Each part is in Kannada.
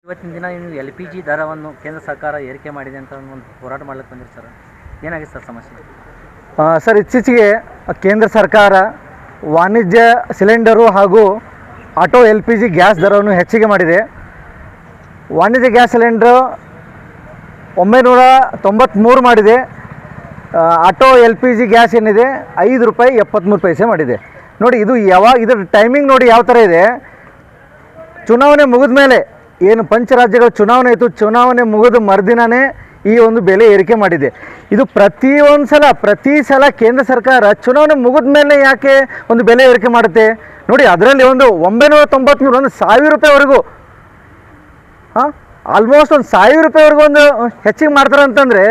ಇವತ್ತಿನ ದಿನ ನೀವು ಎಲ್ ಪಿ ಜಿ ದರವನ್ನು ಕೇಂದ್ರ ಸರ್ಕಾರ ಏರಿಕೆ ಮಾಡಿದೆ ಅಂತ ಒಂದು ಹೋರಾಟ ಮಾಡ್ಲಿಕ್ಕೆ ಬಂದಿರಿ ಸರ್. ಏನಾಗಿದೆ ಸರ್ ಸಮಸ್ಯೆ? ಸರ್, ಇತ್ತೀಚೆಗೆ ಕೇಂದ್ರ ಸರ್ಕಾರ ವಾಣಿಜ್ಯ ಸಿಲಿಂಡರು ಹಾಗೂ auto L P G gas ದರವನ್ನು ಹೆಚ್ಚಿಗೆ ಮಾಡಿದೆ. ವಾಣಿಜ್ಯ ಗ್ಯಾಸ್ ಸಿಲಿಂಡರ್ 993 ಮಾಡಿದೆ. Auto L P G gas ಏನಿದೆ ₹5.73 ಮಾಡಿದೆ. ನೋಡಿ, ಇದು ಇದರ ಟೈಮಿಂಗ್ ನೋಡಿ ಯಾವ ಥರ ಇದೆ. ಚುನಾವಣೆ ಮುಗಿದ ಮೇಲೆ ಏನು ಪಂಚರಾಜ್ಯಗಳ ಚುನಾವಣೆ ಇತ್ತು, ಚುನಾವಣೆ ಮುಗಿದ ಮರುದಿನವೇ ಈ ಒಂದು ಬೆಲೆ ಏರಿಕೆ ಮಾಡಿದೆ. ಇದು ಪ್ರತಿ ಸಲ ಕೇಂದ್ರ ಸರ್ಕಾರ ಚುನಾವಣೆ ಮುಗಿದ ಮೇಲೆ ಯಾಕೆ ಒಂದು ಬೆಲೆ ಏರಿಕೆ ಮಾಡುತ್ತೆ ನೋಡಿ. ಅದರಲ್ಲಿ ಒಂದು 993 ಒಂದು ₹1000ವರೆಗೂ, ಆಲ್ಮೋಸ್ಟ್ ಒಂದು ₹1000ವರೆಗೂ ಒಂದು ಹೆಚ್ಚಿಗೆ ಮಾಡ್ತಾರೆ ಅಂತಂದರೆ,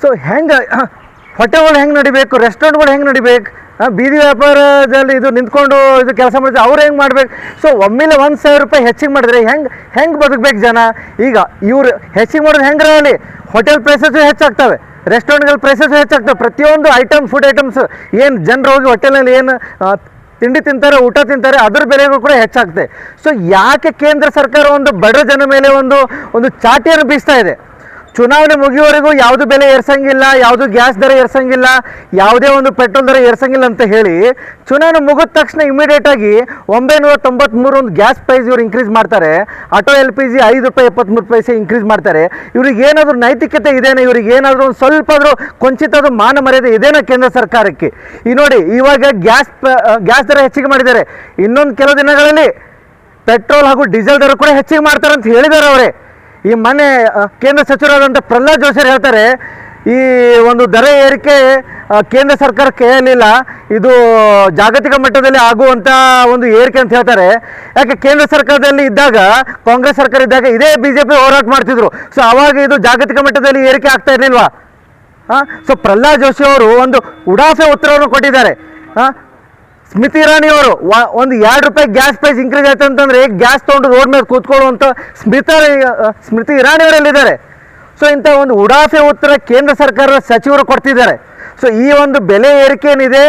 ಸೊ ಹೆಂಗೆ ಹೋಟೆಲ್ಗಳು ಹೆಂಗೆ ನಡಿಬೇಕು, ರೆಸ್ಟೋರೆಂಟ್ಗಳು ಹೆಂಗೆ ನಡಿಬೇಕು, ಬೀದಿ ವ್ಯಾಪಾರದಲ್ಲಿ ಇದು ನಿಂತ್ಕೊಂಡು ಇದು ಕೆಲಸ ಮಾಡಿದ್ರೆ ಅವ್ರು ಹೆಂಗೆ ಮಾಡ್ಬೇಕು? ಸೊ ಒಮ್ಮೆಲೆ ₹1000 ಹೆಚ್ಚಿಗೆ ಮಾಡಿದ್ರೆ ಹೆಂಗೆ ಬದುಕಬೇಕು ಜನ? ಈಗ ಇವರು ಹೆಚ್ಚಿಗೆ ಮಾಡೋದು ಹೆಂಗೆ ಅಲ್ಲಿ ಹೋಟೆಲ್ ಪ್ರೈಸಸ್ಸು ಹೆಚ್ಚಾಗ್ತವೆ, ರೆಸ್ಟೋರೆಂಟ್ಗಳ ಪ್ರೈಸಸ್ಸು ಹೆಚ್ಚಾಗ್ತವೆ. ಪ್ರತಿಯೊಂದು ಫುಡ್ ಐಟಮ್ಸ್ ಏನು ಜನರು ಹೋಗಿ ಹೋಟೆಲ್ನಲ್ಲಿ ಏನು ತಿಂಡಿ ತಿಂತಾರೆ, ಊಟ ತಿಂತಾರೆ, ಅದ್ರ ಬೆಲೆಗಳು ಕೂಡ ಹೆಚ್ಚಾಗ್ತದೆ. ಸೊ ಯಾಕೆ ಕೇಂದ್ರ ಸರ್ಕಾರ ಒಂದು ಬಡ ಜನ ಮೇಲೆ ಒಂದು ಚಾಟಿಯನ್ನು ಬೀಸ್ತಾ ಇದೆ? ಚುನಾವಣೆ ಮುಗಿಯುವವರೆಗೂ ಯಾವುದು ಬೆಲೆ ಏರ್ಸಂಗಿಲ್ಲ, ಯಾವುದು ಗ್ಯಾಸ್ ದರ ಏರ್ಸಂಗಿಲ್ಲ, ಯಾವುದೇ ಒಂದು ಪೆಟ್ರೋಲ್ ದರ ಏರ್ಸಂಗಿಲ್ಲ ಅಂತ ಹೇಳಿ ಚುನಾವಣೆ ಮುಗಿದ ತಕ್ಷಣ ಇಮಿಡಿಯೇಟಾಗಿ 993 ಒಂದು ಗ್ಯಾಸ್ ಪ್ರೈಸ್ ಇವರು ಇನ್ಕ್ರೀಸ್ ಮಾಡ್ತಾರೆ. Auto L P G ₹5.73 increase ಮಾಡ್ತಾರೆ. ಇವ್ರಿಗೆ ಏನಾದರೂ ನೈತಿಕತೆ ಇದೇನಾ? ಇವ್ರಿಗೆ ಏನಾದರೂ ಒಂದು ಸ್ವಲ್ಪ ಆದರೂ ಕೊಂಚಿತಾದರೂ ಮಾನ ಮರ್ಯಾದೆ ಇದೇನಾ ಕೇಂದ್ರ ಸರ್ಕಾರಕ್ಕೆ? ಈ ನೋಡಿ, ಇವಾಗ ಗ್ಯಾಸ್ ದರ ಹೆಚ್ಚಿಗೆ ಮಾಡಿದ್ದಾರೆ. ಇನ್ನೊಂದು ಕೆಲವು ದಿನಗಳಲ್ಲಿ ಪೆಟ್ರೋಲ್ ಹಾಗೂ ಡೀಸೆಲ್ ದರ ಕೂಡ ಹೆಚ್ಚಿಗೆ ಮಾಡ್ತಾರೆ ಅಂತ ಹೇಳಿದ್ದಾರೆ ಅವರೇ. ಈ ಮೊನ್ನೆ ಕೇಂದ್ರ ಸಚಿವರಾದಂಥ ಪ್ರಹ್ಲಾದ್ ಜೋಶಿ ಹೇಳ್ತಾರೆ, ಈ ಒಂದು ದರ ಏರಿಕೆ ಕೇಂದ್ರ ಸರ್ಕಾರ ಕೈಯಲ್ಲಿಲ್ಲ, ಇದು ಜಾಗತಿಕ ಮಟ್ಟದಲ್ಲಿ ಆಗುವಂಥ ಒಂದು ಏರಿಕೆ ಅಂತ ಹೇಳ್ತಾರೆ. ಯಾಕೆ ಕೇಂದ್ರ ಸರ್ಕಾರದಲ್ಲಿ ಇದ್ದಾಗ, ಕಾಂಗ್ರೆಸ್ ಸರ್ಕಾರ ಇದ್ದಾಗ ಇದೇ BJP ಹೋರಾಟ ಮಾಡ್ತಿದ್ರು. ಸೊ ಆವಾಗ ಇದು ಜಾಗತಿಕ ಮಟ್ಟದಲ್ಲಿ ಏರಿಕೆ ಆಗ್ತಾ ಇರಲಿಲ್ವಾ? ಸೊ ಪ್ರಹ್ಲಾದ್ ಜೋಶಿ ಅವರು ಒಂದು ಉಡಾಫೆ ಉತ್ತರವನ್ನು ಕೊಟ್ಟಿದ್ದಾರೆ. ಸ್ಮೃತಿ ಇರಾನಿ ಅವರು ಒಂದು ₹2 ಗ್ಯಾಸ್ ಪ್ರೈಸ್ ಇನ್ಕ್ರೀಸ್ ಆಯ್ತು ಅಂತಂದರೆ ಗ್ಯಾಸ್ ತೊಗೊಂಡು ರೋಡ್ ಮೇಲೆ ಕೂತ್ಕೊಳ್ಳುವಂಥ ಸ್ಮೃತಿ ಇರಾನಿ ಅವರೆಲ್ಲಿದ್ದಾರೆ? ಸೊ ಇಂಥ ಒಂದು ಉಡಾಫೆ ಉತ್ತರ ಕೇಂದ್ರ ಸರ್ಕಾರದ ಸಚಿವರು ಕೊಡ್ತಿದ್ದಾರೆ. ಸೊ ಈ ಒಂದು ಬೆಲೆ ಏರಿಕೆ ಏನಿದೆ,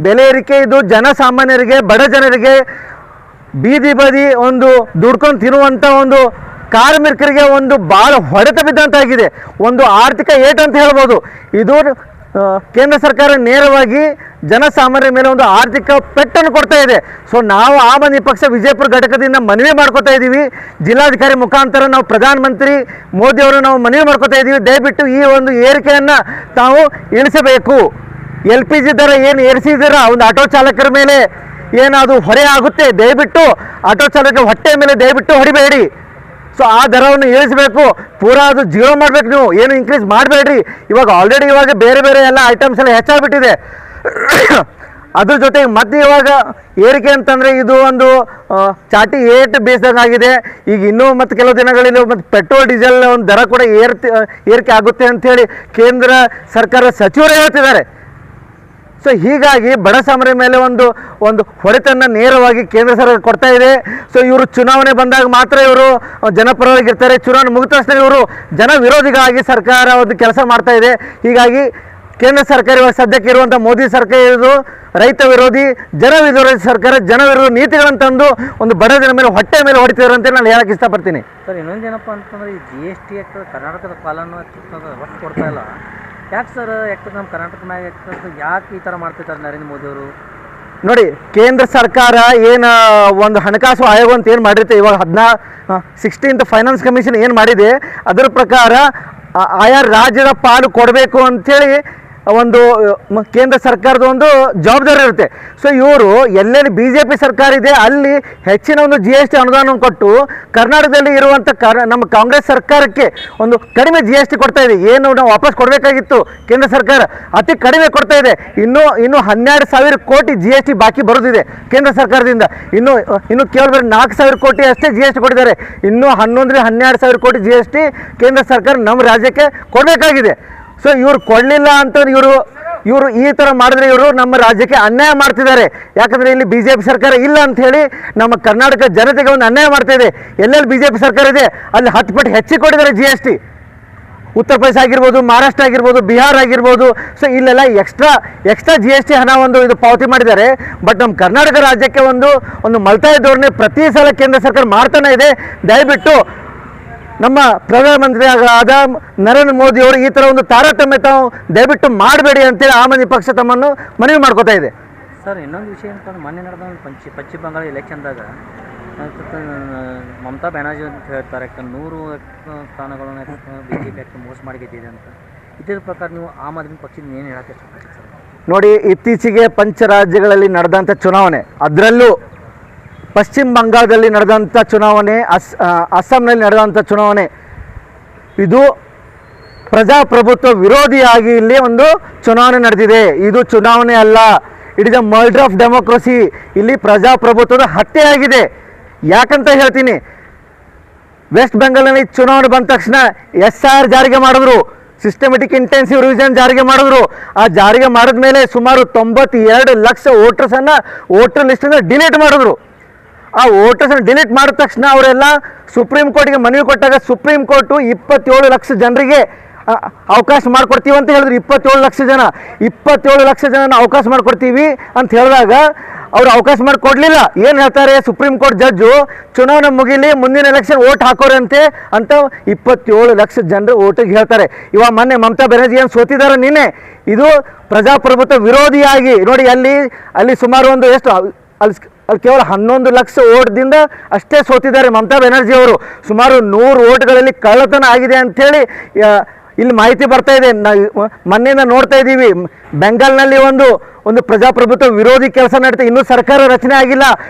ಬೆಲೆ ಏರಿಕೆ ಇದು ಜನಸಾಮಾನ್ಯರಿಗೆ, ಬಡ ಜನರಿಗೆ, ಬೀದಿ ಬದಿ ಒಂದು ದುಡ್ಕೊಂಡು ತಿನ್ನುವಂಥ ಒಂದು ಕಾರ್ಮಿಕರಿಗೆ ಒಂದು ಭಾಳ ಹೊಡೆತ ಬಿದ್ದಂತಾಗಿದೆ, ಒಂದು ಆರ್ಥಿಕ ಏಟು ಅಂತ ಹೇಳ್ಬೋದು. ಇದು ಕೇಂದ್ರ ಸರ್ಕಾರ ನೇರವಾಗಿ ಜನಸಾಮಾನ್ಯರ ಮೇಲೆ ಒಂದು ಆರ್ಥಿಕ ಪೆಟ್ಟನ್ನು ಕೊಡ್ತಾ ಇದೆ. ಸೊ ನಾವು ಆಮ್ ಆದ್ಮಿ ಪಕ್ಷ ವಿಜಯಪುರ ಘಟಕದಿಂದ ಮನವಿ ಮಾಡ್ಕೋತಾ ಇದ್ದೀವಿ. ಜಿಲ್ಲಾಧಿಕಾರಿ ಮುಖಾಂತರ ನಾವು ಪ್ರಧಾನಮಂತ್ರಿ ಮೋದಿ ಅವರು ನಾವು ಮನವಿ ಮಾಡ್ಕೋತಾ ಇದ್ದೀವಿ, ದಯವಿಟ್ಟು ಈ ಒಂದು ಏರಿಕೆಯನ್ನು ತಾವು ಇಳಿಸಬೇಕು. ಎಲ್ ಪಿ ಜಿ ದರ ಏನು ಏರಿಸಿದ್ದೀರ ಒಂದು ಆಟೋ ಚಾಲಕರ ಮೇಲೆ ಏನದು ಹೊರೆ ಆಗುತ್ತೆ, ದಯವಿಟ್ಟು ಆಟೋ ಚಾಲಕರ ಹೊಟ್ಟೆ ಮೇಲೆ ದಯವಿಟ್ಟು ಹೊಡಿಬೇಡಿ. ಸೊ ಆ ದರವನ್ನು ಇಳಿಸಬೇಕು, ಪೂರಾ ಅದು ಜೀರೋ ಮಾಡಬೇಕು. ನೀವು ಏನು ಇನ್ಕ್ರೀಸ್ ಮಾಡಬೇಡ್ರಿ. ಇವಾಗ ಬೇರೆ ಎಲ್ಲ ಐಟಮ್ಸ್ ಎಲ್ಲ ಹೆಚ್ಚಾಗ್ಬಿಟ್ಟಿದೆ. ಅದ್ರ ಜೊತೆಗೆ ಮತ್ತೆ ಇವಾಗ ಏರಿಕೆ ಅಂತಂದರೆ ಇದು ಒಂದು ಚಾಟಿ ಏಟ್ ಬೇಸ್ದಂಗಾಗಿದೆ. ಈಗ ಇನ್ನೂ ಮತ್ತು ಕೆಲವು ದಿನಗಳಲ್ಲಿ ಮತ್ತು ಪೆಟ್ರೋಲ್ ಡೀಸೆಲ್ ಒಂದು ದರ ಕೂಡ ಏರಿಕೆ ಆಗುತ್ತೆ ಅಂಥೇಳಿ ಕೇಂದ್ರ ಸರ್ಕಾರದ ಸಚಿವರು ಹೇಳ್ತಿದ್ದಾರೆ. ಸೊ ಹೀಗಾಗಿ ಬಡ ಸಾಮಾನ್ಯರ ಮೇಲೆ ಒಂದು ಹೊಡೆತನ್ನು ನೇರವಾಗಿ ಕೇಂದ್ರ ಸರ್ಕಾರ ಕೊಡ್ತಾ ಇದೆ. ಸೊ ಇವರು ಚುನಾವಣೆ ಬಂದಾಗ ಮಾತ್ರ ಇವರು ಜನಪರವಾಗಿರ್ತಾರೆ, ಚುನಾವಣೆ ಮುಗಿದ ತಕ್ಷಣ ಇವರು ಜನ ವಿರೋಧಿಗಳಾಗಿ ಸರ್ಕಾರ ಒಂದು ಕೆಲಸ ಮಾಡ್ತಾ ಇದೆ. ಹೀಗಾಗಿ ಕೇಂದ್ರ ಸರ್ಕಾರ ಇವಾಗ ಸದ್ಯಕ್ಕೆ ಇರುವಂಥ ಮೋದಿ ಸರ್ಕಾರ ಇದು ರೈತ ವಿರೋಧಿ, ಜನ ವಿರೋಧಿ ಸರ್ಕಾರ, ಜನ ವಿರೋಧಿ ನೀತಿಗಳನ್ನು ತಂದು ಒಂದು ಬಡ ಜನ ಮೇಲೆ ಹೊಟ್ಟೆ ಮೇಲೆ ಹೊಡಿತಿದ್ದಾರೆ ಅಂತ ನಾನು ಹೇಳಕ್ಕೆ ಇಷ್ಟಪಡ್ತೀನಿ. ಸರ್, ಇನ್ನೊಂದು ಏನಪ್ಪ ಅಂತಂದರೆ ಈ GST ಆ್ಯಕ್ಟ್ ಕರ್ನಾಟಕದ ಪಾಲನ್ನು ಒಟ್ಟು ಕೊಡ್ತಾ ಇಲ್ಲ. ಯಾಕೆ ಸರ್ ಯಾಕೆ ನಮ್ಮ ಕರ್ನಾಟಕನಾಗ ಯಾಕೆ ಈ ಥರ ಮಾಡ್ತಿದ್ದಾರೆ ನರೇಂದ್ರ ಮೋದಿ ಅವರು? ನೋಡಿ, ಕೇಂದ್ರ ಸರ್ಕಾರ ಏನು ಒಂದು ಹಣಕಾಸು ಆಯೋಗ ಅಂತ ಏನು ಮಾಡಿರುತ್ತೆ, ಇವಾಗ 16th ಫೈನಾನ್ಸ್ ಕಮಿಷನ್ ಏನು ಮಾಡಿದೆ, ಅದರ ಪ್ರಕಾರ ಆಯಾ ರಾಜ್ಯದ ಪಾಲು ಕೊಡಬೇಕು ಅಂಥೇಳಿ ಒಂದು ಕೇಂದ್ರ ಸರ್ಕಾರದ ಒಂದು ಜವಾಬ್ದಾರಿ ಇರುತ್ತೆ. ಸೊ ಇವರು ಎಲ್ಲೆಲ್ಲಿ BJP ಸರ್ಕಾರ ಇದೆ ಅಲ್ಲಿ ಹೆಚ್ಚಿನ ಒಂದು GST ಅನುದಾನವನ್ನು ಕೊಟ್ಟು ಕರ್ನಾಟಕದಲ್ಲಿ ಇರುವಂಥ ನಮ್ಮ ಕಾಂಗ್ರೆಸ್ ಸರ್ಕಾರಕ್ಕೆ ಒಂದು ಕಡಿಮೆ GST ಕೊಡ್ತಾ ಇದೆ. ಏನು ನಾವು ವಾಪಸ್ ಕೊಡಬೇಕಾಗಿತ್ತು ಕೇಂದ್ರ ಸರ್ಕಾರ ಅತಿ ಕಡಿಮೆ ಕೊಡ್ತಾ ಇದೆ. ಇನ್ನೂ 12,000 ಕೋಟಿ GST ಬಾಕಿ ಬರೋದಿದೆ ಕೇಂದ್ರ ಸರ್ಕಾರದಿಂದ. ಇನ್ನು ಕೇವಲ ಬರೀ 4,000 ಕೋಟಿ ಅಷ್ಟೇ GST ಕೊಟ್ಟಿದ್ದಾರೆ. ಇನ್ನೂ 12,000 ಕೋಟಿ GST ಕೇಂದ್ರ ಸರ್ಕಾರ ನಮ್ಮ ರಾಜ್ಯಕ್ಕೆ ಕೊಡಬೇಕಾಗಿದೆ. ಸೊ ಇವರು ಕೊಡಲಿಲ್ಲ ಅಂತ ಇವರು ಈ ಥರ ಮಾಡಿದ್ರೆ ಇವರು ನಮ್ಮ ರಾಜ್ಯಕ್ಕೆ ಅನ್ಯಾಯ ಮಾಡ್ತಿದ್ದಾರೆ. ಯಾಕಂದರೆ ಇಲ್ಲಿ BJP ಸರ್ಕಾರ ಇಲ್ಲ ಅಂಥೇಳಿ ನಮ್ಮ ಕರ್ನಾಟಕ ಜನತೆಗೆ ಒಂದು ಅನ್ಯಾಯ ಮಾಡ್ತಾ ಇದೆ. ಎಲ್ಲೆಲ್ಲಿ BJP ಸರ್ಕಾರ ಇದೆ ಅಲ್ಲಿ 10 ಪಟ್ಟು ಹೆಚ್ಚಿಗೆ ಕೊಟ್ಟಿದ್ದಾರೆ GST. ಉತ್ತರ ಪ್ರದೇಶ ಆಗಿರ್ಬೋದು, ಮಹಾರಾಷ್ಟ್ರ ಆಗಿರ್ಬೋದು, ಬಿಹಾರ ಆಗಿರ್ಬೋದು. ಸೊ ಇಲ್ಲೆಲ್ಲ ಎಕ್ಸ್ಟ್ರಾ GST ಹಣ ಇದು ಪಾವತಿ ಮಾಡಿದ್ದಾರೆ. ಬಟ್ ನಮ್ಮ ಕರ್ನಾಟಕ ರಾಜ್ಯಕ್ಕೆ ಒಂದು ಮಲ್ತಾಯ ಧೋರಣೆ ಪ್ರತಿ ಸಲ ಕೇಂದ್ರ ಸರ್ಕಾರ ಮಾಡ್ತಾನೆ ಇದೆ. ದಯವಿಟ್ಟು ನಮ್ಮ ಪ್ರಧಾನಮಂತ್ರಿ ಆದ ನರೇಂದ್ರ ಮೋದಿ ಅವರು ಈ ಥರ ಒಂದು ತಾರತಮ್ಯ ತಾವು ದಯವಿಟ್ಟು ಮಾಡಬೇಡಿ ಅಂತೇಳಿ ಆಮ್ ಆದ್ಮಿ ಪಕ್ಷ ತಮ್ಮನ್ನು ಮನವಿ ಮಾಡ್ಕೋತಾ ಇದೆ. ಸರ್ ಇನ್ನೊಂದು ವಿಷಯ ಅಂತಂದ್ರೆ ಮೊನ್ನೆ ನಡೆದ ಒಂದು ಪಶ್ಚಿಮ ಬಂಗಾಳ ಎಲೆಕ್ಷನ್ದಾಗ ಮಮತಾ ಬ್ಯಾನರ್ಜಿ ಅಂತ ಹೇಳ್ತಾರೆ 100 ಸ್ಥಾನಗಳನ್ನು BJP ಮೋಸ ಮಾಡಿ ಗೆದ್ದಿದೆ ಅಂತ. ಇದ್ರ ಪ್ರಕಾರ ನೀವು ಆಮ್ ಆದ್ಮಿ ಪಕ್ಷದಿಂದ ಏನು ಹೇಳಕ್ಕೆ ಇಷ್ಟಪಡ್ತೀರಿ ಸರ್? ನೋಡಿ, ಇತ್ತೀಚೆಗೆ ಪಂಚರಾಜ್ಯಗಳಲ್ಲಿ ನಡೆದಂಥ ಚುನಾವಣೆ, ಅದರಲ್ಲೂ ಪಶ್ಚಿಮ ಬಂಗಾಳದಲ್ಲಿ ನಡೆದಂಥ ಚುನಾವಣೆ, ಅಸ್ಸಾಂನಲ್ಲಿ ನಡೆದಂಥ ಚುನಾವಣೆ, ಇದು ಪ್ರಜಾಪ್ರಭುತ್ವ ವಿರೋಧಿಯಾಗಿ ಇಲ್ಲಿ ಒಂದು ಚುನಾವಣೆ ನಡೆದಿದೆ. ಇದು ಚುನಾವಣೆ ಅಲ್ಲ, it is a murder of democracy. ಇಲ್ಲಿ ಪ್ರಜಾಪ್ರಭುತ್ವದ ಹತ್ಯೆ ಆಗಿದೆ. ಯಾಕಂತ ಹೇಳ್ತೀನಿ, ವೆಸ್ಟ್ ಬೆಂಗಾಲ್ನಲ್ಲಿ ಚುನಾವಣೆ ಬಂದ ತಕ್ಷಣ SIR ಜಾರಿಗೆ ಮಾಡಿದ್ರು, ಸಿಸ್ಟಮೆಟಿಕ್ ಇಂಟೆನ್ಸಿವ್ ರಿವಿಷನ್ ಜಾರಿಗೆ ಮಾಡಿದ್ರು. ಆ ಜಾರಿಗೆ ಮಾಡಿದ ಮೇಲೆ ಸುಮಾರು 92 ಲಕ್ಷ ವೋಟರ್ಸನ್ನು ವೋಟರ್ ಲಿಸ್ಟಿಂದ ಡಿಲೀಟ್ ಮಾಡಿದ್ರು. ಆ ವೋಟರ್ಸನ್ನು ಡಿಲೀಟ್ ಮಾಡಿದ ತಕ್ಷಣ ಅವರೆಲ್ಲ ಸುಪ್ರೀಂ ಕೋರ್ಟ್ಗೆ ಮನವಿ ಕೊಟ್ಟಾಗ ಸುಪ್ರೀಂ ಕೋರ್ಟು 27 ಲಕ್ಷ ಜನರಿಗೆ ಅವಕಾಶ ಮಾಡಿಕೊಡ್ತೀವಿ ಅಂತ ಹೇಳಿದ್ರು. 27 ಲಕ್ಷ ಜನನ ಅವಕಾಶ ಮಾಡಿಕೊಡ್ತೀವಿ ಅಂತ ಹೇಳಿದಾಗ ಅವರು ಅವಕಾಶ ಮಾಡಿಕೊಡ್ಲಿಲ್ಲ. ಏನು ಹೇಳ್ತಾರೆ ಸುಪ್ರೀಂ ಕೋರ್ಟ್ ಜಡ್ಜು, ಚುನಾವಣೆ ಮುಗಿಲಿ, ಮುಂದಿನ ಎಲೆಕ್ಷನ್ ಓಟ್ ಹಾಕೋರಂತೆ ಅಂತ 27 ಲಕ್ಷ ಜನರು ಓಟಿಗೆ ಹೇಳ್ತಾರೆ. ಇವಾಗ ಮೊನ್ನೆ ಮಮತಾ ಬ್ಯಾನರ್ಜಿ ಏನು ಸೋತಿದ್ದಾರೆ ನಿನ್ನೆ, ಇದು ಪ್ರಜಾಪ್ರಭುತ್ವ ವಿರೋಧಿಯಾಗಿ. ನೋಡಿ, ಅಲ್ಲಿ ಸುಮಾರು ಒಂದು ಎಷ್ಟು ಅಲ್ಲಿ ಕೇವಲ 11 ಲಕ್ಷ ಓಟ್ದಿಂದ ಅಷ್ಟೇ ಸೋತಿದ್ದಾರೆ ಮಮತಾ ಬ್ಯಾನರ್ಜಿ ಅವರು. ಸುಮಾರು 100 ಓಟ್ಗಳಲ್ಲಿ ಕಳ್ಳತನ ಆಗಿದೆ ಅಂಥೇಳಿ ಇಲ್ಲಿ ಮಾಹಿತಿ ಬರ್ತಾ ಇದೆ. ಮೊನ್ನೆಯಿಂದ ನೋಡ್ತಾ ಇದ್ದೀವಿ, ಬೆಂಗಾಲ್ನಲ್ಲಿ ಒಂದು ಪ್ರಜಾಪ್ರಭುತ್ವ ವಿರೋಧಿ ಕೆಲಸ ನಡೀತಾ, ಇನ್ನೂ ಸರ್ಕಾರ ರಚನೆ ಆಗಿಲ್ಲ.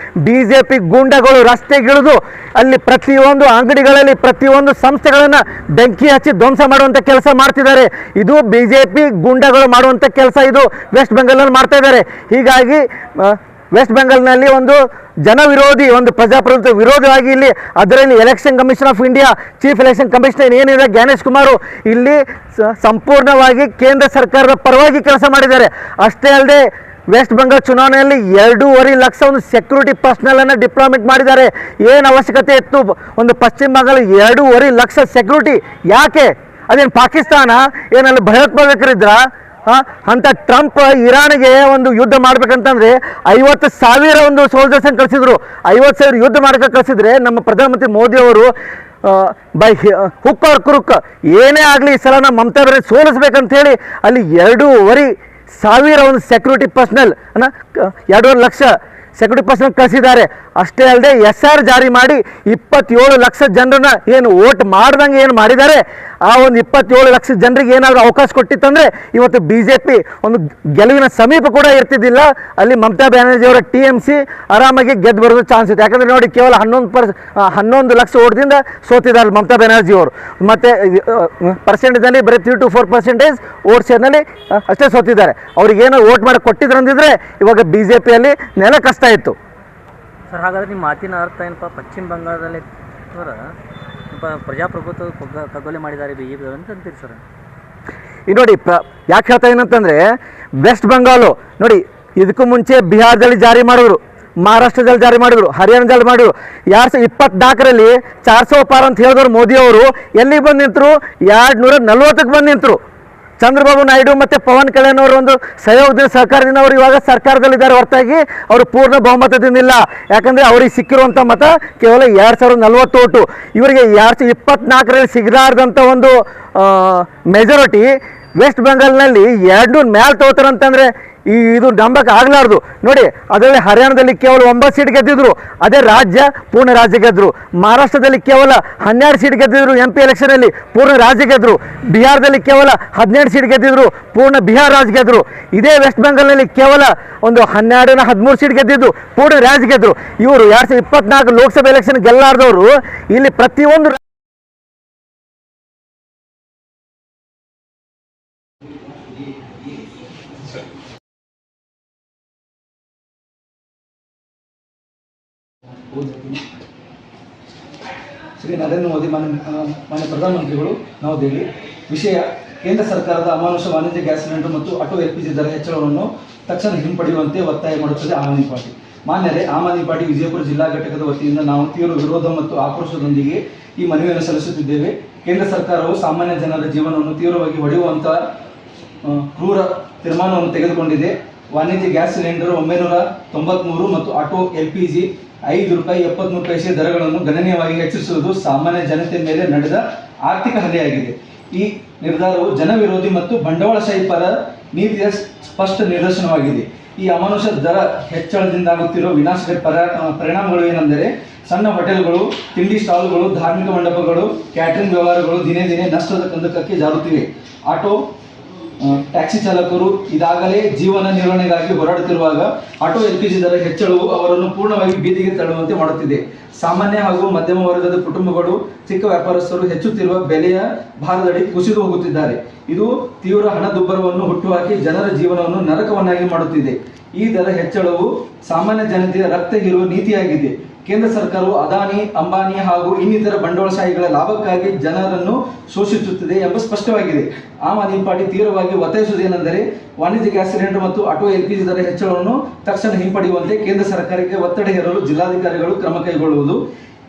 BJP ಗೂಂಡಗಳು ರಸ್ತೆಗಿಳಿದು ಅಲ್ಲಿ ಪ್ರತಿಯೊಂದು ಅಂಗಡಿಗಳಲ್ಲಿ ಪ್ರತಿಯೊಂದು ಸಂಸ್ಥೆಗಳನ್ನು ಬೆಂಕಿ ಹಚ್ಚಿ ಧ್ವಂಸ ಮಾಡುವಂಥ ಕೆಲಸ ಮಾಡ್ತಿದ್ದಾರೆ. ಇದು BJP ಗೂಂಡಗಳು ಮಾಡುವಂಥ ಕೆಲಸ ಇದು ವೆಸ್ಟ್ ಬೆಂಗಾಲ್ನಲ್ಲಿ ಮಾಡ್ತಾ ಇದ್ದಾರೆ. ಹೀಗಾಗಿ ವೆಸ್ಟ್ ಬೆಂಗಾಲ್ನಲ್ಲಿ ಒಂದು ಜನವಿರೋಧಿ, ಒಂದು ಪ್ರಜಾಪ್ರಭುತ್ವ ವಿರೋಧವಾಗಿ ಇಲ್ಲಿ, ಅದರಲ್ಲಿ election commission of India chief election commissioner ಏನಿದೆ ಜ್ಞಾನೇಶ್ ಕುಮಾರ್, ಇಲ್ಲಿ ಸಂಪೂರ್ಣವಾಗಿ ಕೇಂದ್ರ ಸರ್ಕಾರದ ಪರವಾಗಿ ಕೆಲಸ ಮಾಡಿದ್ದಾರೆ. ಅಷ್ಟೇ ಅಲ್ಲದೆ ವೆಸ್ಟ್ ಬೆಂಗಾಲ್ ಚುನಾವಣೆಯಲ್ಲಿ 2.5 ಲಕ್ಷ ಒಂದು ಸೆಕ್ಯೂರಿಟಿ ಪರ್ಸನಲನ್ನು ಡಿಪ್ಲಾಯ್ಮೆಂಟ್ ಮಾಡಿದ್ದಾರೆ. ಏನು ಅವಶ್ಯಕತೆ ಇತ್ತು ಒಂದು ಪಶ್ಚಿಮ ಬಂಗಾಳ 2.5 ಲಕ್ಷ ಸೆಕ್ಯೂರಿಟಿ? ಯಾಕೆ? ಅದೇನು ಪಾಕಿಸ್ತಾನ ಏನಲ್ಲಿ ಭಯೋತ್ಪಾದಕರಿದ್ರ? ಅಂತ ಟ್ರಂಪ್ ಇರಾನ್ಗೆ ಒಂದು ಯುದ್ಧ ಮಾಡ್ಬೇಕಂತಂದ್ರೆ 50,000 ಒಂದು ಸೋಲ್ಜರ್ಸನ್ನು ಕಳಿಸಿದ್ರು. 50,000 ಯುದ್ಧ ಮಾಡಕ್ಕೆ ಕಳಿಸಿದ್ರೆ ನಮ್ಮ ಪ್ರಧಾನಮಂತ್ರಿ ಮೋದಿ ಅವರು ಬೈ ಹುಕ್ ಆರ್ ಕ್ರುಕ್ ಏನೇ ಆಗಲಿ ಈ ಸಲ ನಮ್ಮ ಮಮತಾ ಬ್ಯಾನರ್ಜಿ ಸೋಲಿಸ್ಬೇಕಂತ ಹೇಳಿ ಅಲ್ಲಿ 2,500 ಒಂದು security personal 2.5 lakh security personal ಕಳಿಸಿದ್ದಾರೆ. ಅಷ್ಟೇ ಅಲ್ಲದೆ SIR ಜಾರಿ ಮಾಡಿ 27 ಲಕ್ಷ ಜನರನ್ನ ಏನು ವೋಟ್ ಮಾಡ್ದಂಗೆ ಏನು ಮಾಡಿದ್ದಾರೆ, ಆ ಒಂದು 27 ಲಕ್ಷ ಜನರಿಗೆ ಏನಾದರೂ ಅವಕಾಶ ಕೊಟ್ಟಿತ್ತಂದರೆ ಇವತ್ತು BJP ಒಂದು ಗೆಲುವಿನ ಸಮೀಪ ಕೂಡ ಇರ್ತಿದ್ದಿಲ್ಲ. ಅಲ್ಲಿ ಮಮತಾ ಬ್ಯಾನರ್ಜಿ ಅವರ TMC ಆರಾಮಾಗಿ ಗೆದ್ದು ಬರೋದು ಚಾನ್ಸ್ ಇತ್ತು. ಯಾಕಂದರೆ ನೋಡಿ, ಕೇವಲ 11 ಲಕ್ಷ ಓಟ್ದಿಂದ ಸೋತಿದ್ದಾರೆ ಮಮತಾ ಬ್ಯಾನರ್ಜಿ ಅವರು. ಮತ್ತು ಪರ್ಸೆಂಟೇಜಲ್ಲಿ ಬರೀ 3 to 4% ಓಟ್ ಶೇರ್ನಲ್ಲಿ ಅಷ್ಟೇ ಸೋತಿದ್ದಾರೆ. ಅವ್ರಿಗೇನೋ ವೋಟ್ ಮಾಡಿ ಕೊಟ್ಟಿದ್ರಂದಿದ್ರೆ ಇವಾಗ BJPಯಲ್ಲಿ ನೆಲ ಕಷ್ಟ ಇತ್ತು. ಸರ್, ಹಾಗಾದ್ರೆ ನಿಮ್ಮ ಮಾತಿನ ಅರ್ಥ ಏನಪ್ಪ, ಪಶ್ಚಿಮ ಬಂಗಾಳದಲ್ಲಿ ಪ್ರಜಾಪ್ರಭುತ್ವ ಕಗ್ಗೊಲೆ ಮಾಡಿದ್ದಾರೆ BJP ಅಂತ ಅಂತೀರಿ ಸರ್? ಈಗ ನೋಡಿ, ಯಾಕೆ ಹೇಳ್ತಾ ಏನಂತಂದರೆ, ವೆಸ್ಟ್ ಬೆಂಗಾಲು ನೋಡಿ, ಇದಕ್ಕೂ ಮುಂಚೆ ಬಿಹಾರದಲ್ಲಿ ಜಾರಿ ಮಾಡಿದ್ರು, ಮಹಾರಾಷ್ಟ್ರದಲ್ಲಿ ಜಾರಿ ಮಾಡಿದ್ರು, ಹರಿಯಾಣದಲ್ಲಿ ಮಾಡಿದ್ರು. 2024ರಲ್ಲಿ 400 ಪಾರ್ ಅಂತ ಹೇಳಿದವರು ಮೋದಿ ಅವರು ಎಲ್ಲಿಗೆ ಬಂದು ನಿಂತರು? 240ಕ್ಕೆ ಬಂದು ನಿಂತರು. ಚಂದ್ರಬಾಬು ನಾಯ್ಡು ಮತ್ತು ಪವನ್ ಕಲ್ಯಾಣ್ ಅವರು ಒಂದು ಸಹಯೋಗದಿಂದ ಸರ್ಕಾರದಿಂದ ಅವರು ಇವಾಗ ಸರ್ಕಾರದಲ್ಲಿದ್ದಾರೆ, ಹೊರತಾಗಿ ಅವರು ಪೂರ್ಣ ಬಹುಮತದಿಂದಿಲ್ಲ. ಯಾಕಂದರೆ ಅವ್ರಿಗೆ ಸಿಕ್ಕಿರುವಂಥ ಮತ ಕೇವಲ 2040 ಓಟು. ಇವರಿಗೆ 2024ರಲ್ಲಿ ಸಿಗಲಾರ್ದಂಥ ಒಂದು ಮೆಜಾರಿಟಿ ವೆಸ್ಟ್ ಬೆಂಗಾಲ್ನಲ್ಲಿ 200 ಮ್ಯಾಲೆ ತಗೋತಾರಂತಂದರೆ ಇದು ನಂಬಕ್ಕೆ ಆಗಲಾರ್ದು. ನೋಡಿ, ಅದರಲ್ಲಿ ಹರಿಯಾಣದಲ್ಲಿ ಕೇವಲ 9 ಸೀಟ್ ಗೆದ್ದಿದ್ರು, ಅದೇ ರಾಜ್ಯ ಪೂರ್ಣ ರಾಜ್ಯ ಗೆದ್ದರು. ಮಹಾರಾಷ್ಟ್ರದಲ್ಲಿ ಕೇವಲ 12 ಸೀಟ್ ಗೆದ್ದಿದ್ರು MP ಎಲೆಕ್ಷನಲ್ಲಿ, ಪೂರ್ಣ ರಾಜ್ಯ ಗೆದ್ದರು. ಬಿಹಾರದಲ್ಲಿ ಕೇವಲ 17 ಸೀಟ್ ಗೆದ್ದಿದ್ರು, ಪೂರ್ಣ ಬಿಹಾರ ರಾಜ್ಯ ಗೆದ್ದರು. ಇದೇ ವೆಸ್ಟ್ ಬೆಂಗಾಲ್ನಲ್ಲಿ ಕೇವಲ ಒಂದು 12-13 ಸೀಟ್ ಗೆದ್ದಿದ್ದು, ಪೂರ್ಣ ರಾಜ್ಯ ಗೆದ್ದರು. ಇವರು 2024 ಲೋಕಸಭೆ ಎಲೆಕ್ಷನ್ ಗೆಲ್ಲಾರ್ದವರು ಇಲ್ಲಿ ಪ್ರತಿಯೊಂದು ಶ್ರೀ ನರೇಂದ್ರ ಮೋದಿ ಮಾನ್ಯ ಪ್ರಧಾನಮಂತ್ರಿಗಳು ನವದೆಹಲಿ. ವಿಷಯ: ಕೇಂದ್ರ ಸರ್ಕಾರದ ಅಮಾನುಷ ವಾಣಿಜ್ಯ ಗ್ಯಾಸ್ ಸಿಲಿಂಡರ್ ಮತ್ತು ಆಟೋ LPG ದರ ಹೆಚ್ಚಳವನ್ನು ತಕ್ಷಣ ಹಿಂಪಡೆಯುವಂತೆ ಒತ್ತಾಯ ಮಾಡುತ್ತದೆ ಆಮ್ ಆದ್ಮಿ ಪಾರ್ಟಿ. ಮಾನ್ಯರೇ, ಆಮ್ ಆದ್ಮಿ ಪಾರ್ಟಿ ವಿಜಯಪುರ ಜಿಲ್ಲಾ ಘಟಕದ ವತಿಯಿಂದ ನಾವು ತೀವ್ರ ವಿರೋಧ ಮತ್ತು ಆಕ್ರೋಶದೊಂದಿಗೆ ಈ ಮನವಿಯನ್ನು ಸಲ್ಲಿಸುತ್ತಿದ್ದೇವೆ. ಕೇಂದ್ರ ಸರ್ಕಾರವು ಸಾಮಾನ್ಯ ಜನರ ಜೀವನವನ್ನು ತೀವ್ರವಾಗಿ ಹೊಡೆಯುವಂತಹ ಕ್ರೂರ ತೀರ್ಮಾನವನ್ನು ತೆಗೆದುಕೊಂಡಿದೆ. ವಾಣಿಜ್ಯ ಗ್ಯಾಸ್ ಸಿಲಿಂಡರ್ 993 ಮತ್ತು ಆಟೋ LPG ₹5.73 ದರಗಳನ್ನು ಗಣನೀಯವಾಗಿ ಹೆಚ್ಚಿಸುವುದು ಸಾಮಾನ್ಯ ಜನತೆ ಮೇಲೆ ನಡೆದ ಆರ್ಥಿಕ ಹಲ್ಲೆಯಾಗಿದೆ. ಈ ನಿರ್ಧಾರವು ಜನವಿರೋಧಿ ಮತ್ತು ಬಂಡವಾಳಶಾಹಿ ಪರ ನೀತಿಯ ಸ್ಪಷ್ಟ ನಿದರ್ಶನವಾಗಿದೆ. ಈ ಅಮಾನುಷ ದರ ಹೆಚ್ಚಳದಿಂದಾಗುತ್ತಿರುವ ವಿನಾಶಕಾರಿ ಪರಿಣಾಮಗಳು ಏನೆಂದರೆ ಸಣ್ಣ ಹೋಟೆಲ್ಗಳು, ತಿಂಡಿ ಸ್ಟಾಲ್ಗಳು, ಧಾರ್ಮಿಕ ಮಂಟಪಗಳು, ಕ್ಯಾಟರಿಂಗ್ ವ್ಯವಹಾರಗಳು ದಿನೇ ದಿನೇ ನಷ್ಟದ ಕಂದಕಕ್ಕೆ ಜಾರುತ್ತಿವೆ. ಆಟೋ ಟ್ಯಾಕ್ಸಿ ಚಾಲಕರು ಇದಾಗಲೇ ಜೀವನ ನಿರ್ವಹಣೆಗಾಗಿ ಹೋರಾಡುತ್ತಿರುವಾಗ ಆಟೋ LPG ದರ ಹೆಚ್ಚಳವು ಅವರನ್ನು ಪೂರ್ಣವಾಗಿ ಬೀದಿಗೆ ತಳ್ಳುವಂತೆ ಮಾಡುತ್ತಿದೆ. ಸಾಮಾನ್ಯ ಹಾಗೂ ಮಧ್ಯಮ ವರ್ಗದ ಕುಟುಂಬಗಳು, ಚಿಕ್ಕ ವ್ಯಾಪಾರಸ್ಥರು ಹೆಚ್ಚುತ್ತಿರುವ ಬೆಲೆಯ ಭಾರದಡಿ ಕುಸಿದು ಹೋಗುತ್ತಿದ್ದಾರೆ. ಇದು ತೀವ್ರ ಹಣದುಬ್ಬರವನ್ನು ಹುಟ್ಟುಹಾಕಿ ಜನರ ಜೀವನವನ್ನು ನರಕವನ್ನಾಗಿ ಮಾಡುತ್ತಿದೆ. ಈ ದರ ಹೆಚ್ಚಳವು ಸಾಮಾನ್ಯ ಜನತೆಯ ರಕ್ತ ಹೀರುವ ನೀತಿಯಾಗಿದೆ. ಕೇಂದ್ರ ಸರ್ಕಾರವು ಅದಾನಿ, ಅಂಬಾನಿ ಹಾಗೂ ಇನ್ನಿತರ ಬಂಡವಾಳಶಾಹಿಗಳ ಲಾಭಕ್ಕಾಗಿ ಜನರನ್ನು ಶೋಷಿಸುತ್ತಿದೆ ಎಂಬ ಸ್ಪಷ್ಟವಾಗಿದೆ. ಆಮ್ ಆದ್ಮಿ ಪಾರ್ಟಿ ತೀವ್ರವಾಗಿ ಒತ್ತಾಯಿಸುವುದೇನೆಂದರೆ ವಾಣಿಜ್ಯ ಗ್ಯಾಸ್ ಸಿಲಿಂಡರ್ ಮತ್ತು ಆಟೋ LPG ದರ ಹೆಚ್ಚಳವನ್ನು ತಕ್ಷಣ ಹಿಂಪಡೆಯುವಂತೆ ಕೇಂದ್ರ ಸರ್ಕಾರಕ್ಕೆ ಒತ್ತಡ ಹೇರಲು ಜಿಲ್ಲಾಧಿಕಾರಿಗಳು ಕ್ರಮ ಕೈಗೊಳ್ಳುವುದು,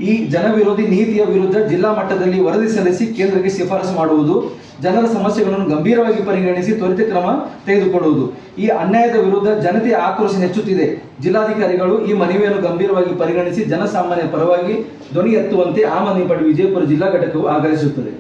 ಈ ಜನವಿರೋಧಿ ನೀತಿಯ ವಿರುದ್ಧ ಜಿಲ್ಲಾ ಮಟ್ಟದಲ್ಲಿ ವರದಿ ಸಲ್ಲಿಸಿ ಕೇಂದ್ರಕ್ಕೆ ಶಿಫಾರಸು ಮಾಡುವುದು, ಜನರ ಸಮಸ್ಯೆಗಳನ್ನು ಗಂಭೀರವಾಗಿ ಪರಿಗಣಿಸಿ ತ್ವರಿತ ಕ್ರಮ ತೆಗೆದುಕೊಳ್ಳುವುದು. ಈ ಅನ್ಯಾಯದ ವಿರುದ್ಧ ಜನತೆಯ ಆಕ್ರೋಶ ಹೆಚ್ಚುತ್ತಿದೆ. ಜಿಲ್ಲಾಧಿಕಾರಿಗಳು ಈ ಮನವಿಯನ್ನು ಗಂಭೀರವಾಗಿ ಪರಿಗಣಿಸಿ ಜನಸಾಮಾನ್ಯ ಪರವಾಗಿ ಧ್ವನಿ ಎತ್ತುವಂತೆ ಆಮ್ ಆದ್ಮಿ ಪಾರ್ಟಿ ವಿಜಯಪುರ ಜಿಲ್ಲಾ ಘಟಕವು ಆಗ್ರಹಿಸುತ್ತದೆ.